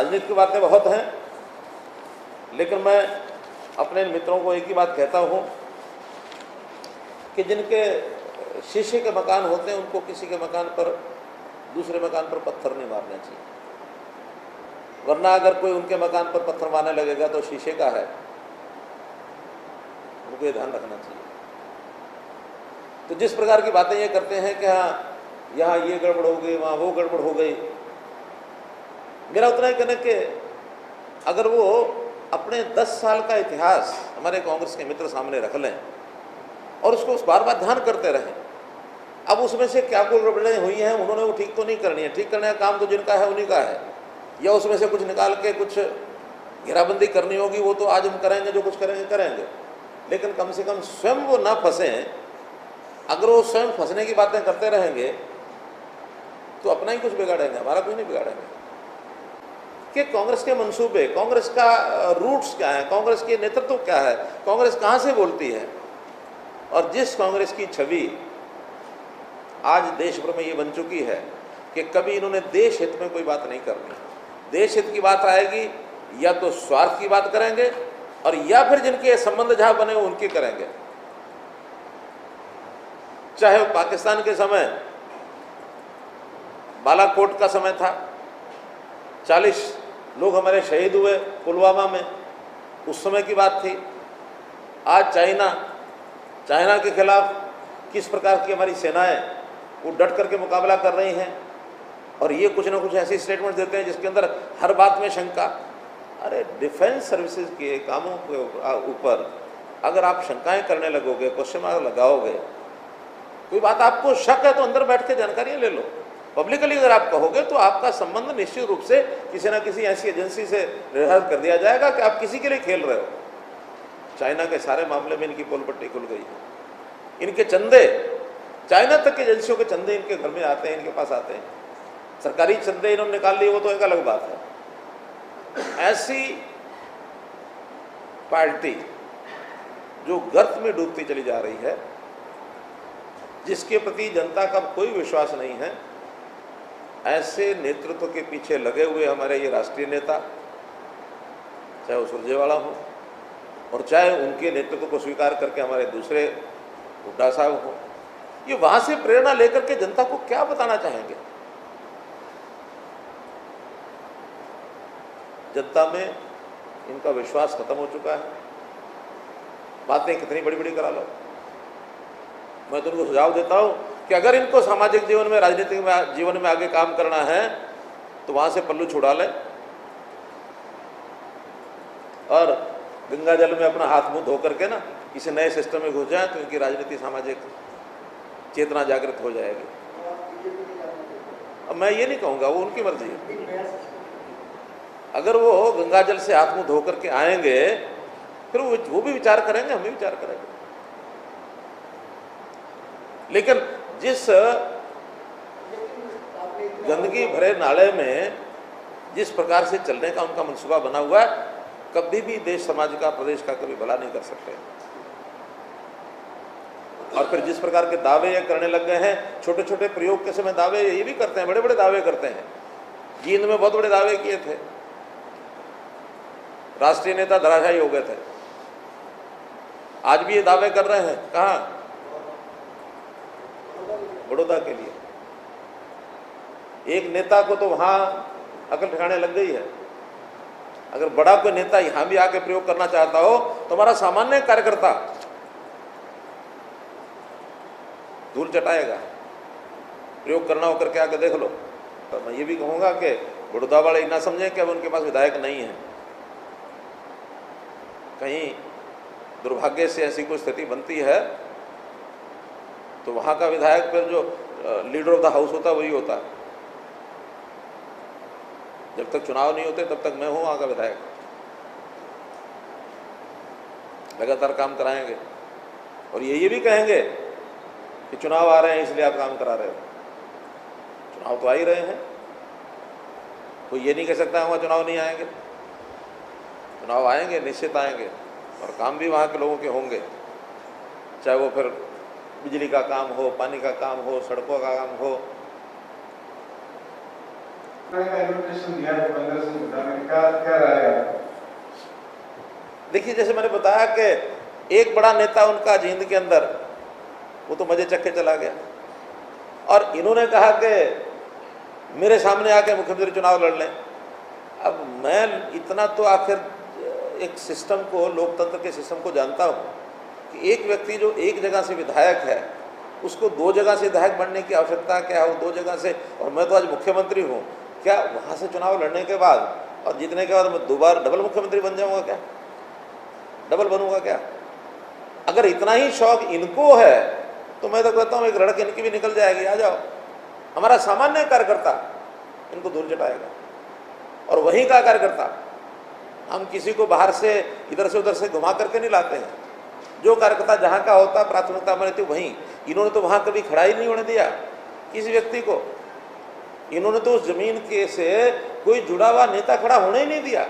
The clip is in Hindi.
राजनीति की बातें बहुत हैं, लेकिन मैं अपने मित्रों को एक ही बात कहता हूँ कि जिनके शीशे के मकान होते हैं उनको किसी के मकान पर, दूसरे मकान पर पत्थर नहीं मारना चाहिए, वरना अगर कोई उनके मकान पर पत्थर मारने लगेगा तो शीशे का है, उनको ये ध्यान रखना चाहिए। तो जिस प्रकार की बातें ये करते हैं कि हाँ यहाँ ये गड़बड़ हो गई, वहाँ वो गड़बड़ हो गई, मेरा उतना ही कहना कि अगर वो अपने 10 साल का इतिहास हमारे कांग्रेस के मित्र सामने रख लें और उसको उस बार बार ध्यान करते रहें, अब उसमें से क्या कोई गड़बड़ें हुई हैं, उन्होंने वो ठीक तो नहीं करनी है, ठीक करने का काम तो जिनका है उन्हीं का है, या उसमें से कुछ निकाल के कुछ घेराबंदी करनी होगी, वो तो आज हम करेंगे, जो कुछ करेंगे करेंगे, लेकिन कम से कम स्वयं वो ना फंसें। अगर वो स्वयं फंसने की बातें करते रहेंगे तो अपना ही कुछ बिगाड़ेंगे, हमारा कुछ नहीं बिगाड़ेंगे। कि कांग्रेस के मंसूबे, कांग्रेस का रूट्स क्या है, कांग्रेस के नेतृत्व क्या है, कांग्रेस कहाँ से बोलती है, और जिस कांग्रेस की छवि आज देश भर में ये बन चुकी है कि कभी इन्होंने देश हित में कोई बात नहीं करनी, देश हित की बात आएगी या तो स्वार्थ की बात करेंगे और या फिर जिनके संबंध जहां बने उनके करेंगे। चाहे वो पाकिस्तान के समय बालाकोट का समय था, 40 लोग हमारे शहीद हुए पुलवामा में, उस समय की बात थी। आज चाइना के खिलाफ किस प्रकार की हमारी सेनाएं वो डट करके मुकाबला कर रही हैं, और ये कुछ ना कुछ ऐसी स्टेटमेंट देते हैं जिसके अंदर हर बात में शंका। अरे डिफेंस सर्विसेज के कामों के ऊपर अगर आप शंकाएं करने लगोगे, क्वेश्चन मार्क लगाओगे, कोई बात आपको शक है तो अंदर बैठ के जानकारियां ले लो। पब्लिकली अगर आप कहोगे तो आपका संबंध निश्चित रूप से किसी ना किसी ऐसी एजेंसी से निर्धारित कर दिया जाएगा कि आप किसी के लिए खेल रहे हो। चाइना के सारे मामले में इनकी पोल पट्टी खुल गई है। इनके चंदे, चाइना तक की एजेंसियों के चंदे इनके घर में आते हैं, इनके पास आते हैं। सरकारी चंदे इन्होंने निकाल लिए, वो तो एक अलग बात है। ऐसी पार्टी जो गर्त में डूबती चली जा रही है, जिसके प्रति जनता का कोई विश्वास नहीं है, ऐसे नेतृत्व के पीछे लगे हुए हमारे ये राष्ट्रीय नेता, चाहे वो सुरजेवाला हो और चाहे उनके नेतृत्व को स्वीकार करके हमारे दूसरे हुड्डा साहब हो, ये वहां से प्रेरणा लेकर के जनता को क्या बताना चाहेंगे? जनता में इनका विश्वास खत्म हो चुका है। बातें कितनी बड़ी बड़ी करा लो। मैं तो उनको सुझाव देता हूं कि अगर इनको सामाजिक जीवन में, राजनीतिक जीवन में आगे काम करना है तो वहां से पल्लू छुड़ा लें और गंगा जल में अपना हाथ मुंह धो करके ना किसी नए सिस्टम में घुस जाए तो इनकी राजनीति सामाजिक चेतना जागृत हो जाएगी। अब मैं ये नहीं कहूँगा, वो उनकी मर्जी है। अगर वो गंगा जल से हाथ मुंह धो करके आएंगे फिर वो भी विचार करेंगे, हम भी विचार करेंगे। लेकिन जिस गंदगी भरे नाले में जिस प्रकार से चलने का उनका मंसूबा बना हुआ है, कभी भी देश समाज का, प्रदेश का कभी भला नहीं कर सकते। और फिर जिस प्रकार के दावे ये करने लग गए हैं, छोटे छोटे प्रयोग के समय दावे ये भी करते हैं, बड़े बड़े दावे करते हैं। जींद में बहुत बड़े दावे किए थे, राष्ट्रीय नेता धराशायी हो गए थे। आज भी ये दावे कर रहे हैं। कहाँ? बड़ौदा के लिए। एक नेता को तो वहां अकल ठिकाने लग गई है। अगर बड़ा कोई नेता यहां भी आके प्रयोग करना चाहता हो तो हमारा सामान्य कार्यकर्ता धूल चटाएगा। प्रयोग करना होकर के आके देख लो। तो मैं ये भी कहूंगा कि बड़ौदा वाले ना समझें कि अब उनके पास विधायक नहीं है। कहीं दुर्भाग्य से ऐसी कोई स्थिति बनती है तो वहां का विधायक फिर जो लीडर ऑफ द हाउस होता है वही होता है। जब तक चुनाव नहीं होते तब तक मैं हूं वहां का विधायक। लगातार काम कराएंगे और ये भी कहेंगे कि चुनाव आ रहे हैं इसलिए आप काम करा रहे हो। चुनाव तो आ ही रहे हैं, कोई ये नहीं कह सकता वहां चुनाव नहीं आएंगे। चुनाव आएंगे, निश्चित आएंगे, और काम भी वहाँ के लोगों के होंगे। चाहे वो फिर बिजली का काम हो, पानी का काम हो, सड़कों का काम हो, इन्विटेशन दिया भूपेंद्र सिंह हुड्डा ने, क्या राय है? देखिए, जैसे मैंने बताया कि एक बड़ा नेता उनका जींद के अंदर, वो तो मजे चक्के चला गया, और इन्होंने कहा कि मेरे सामने आके मुख्यमंत्री चुनाव लड़ लें। अब मैं इतना तो आखिर एक सिस्टम को, लोकतंत्र के सिस्टम को जानता हूँ कि एक व्यक्ति जो एक जगह से विधायक है, उसको दो जगह से विधायक बनने की आवश्यकता क्या है? वो दो जगह से, और मैं तो आज मुख्यमंत्री हूँ, क्या वहाँ से चुनाव लड़ने के बाद और जीतने के बाद मैं दोबारा डबल मुख्यमंत्री बन जाऊँगा क्या? डबल बनूंगा क्या? अगर इतना ही शौक इनको है तो मैं तो कहता हूँ एक लड़के इनकी भी निकल जाएगी, आ जाओ। हमारा सामान्य कार्यकर्ता इनको दूर चटाएगा, और वहीं का कार्यकर्ता, हम किसी को बाहर से इधर से उधर से घुमा करके नहीं लाते हैं। जो कार्यकर्ता जहाँ का होता, प्राथमिकता हमारी थी वहीं। इन्होंने तो वहाँ कभी खड़ा ही नहीं होने दिया किसी व्यक्ति को। इन्होंने तो उस जमीन के से कोई जुड़ा हुआ नेता खड़ा होने ही नहीं दिया।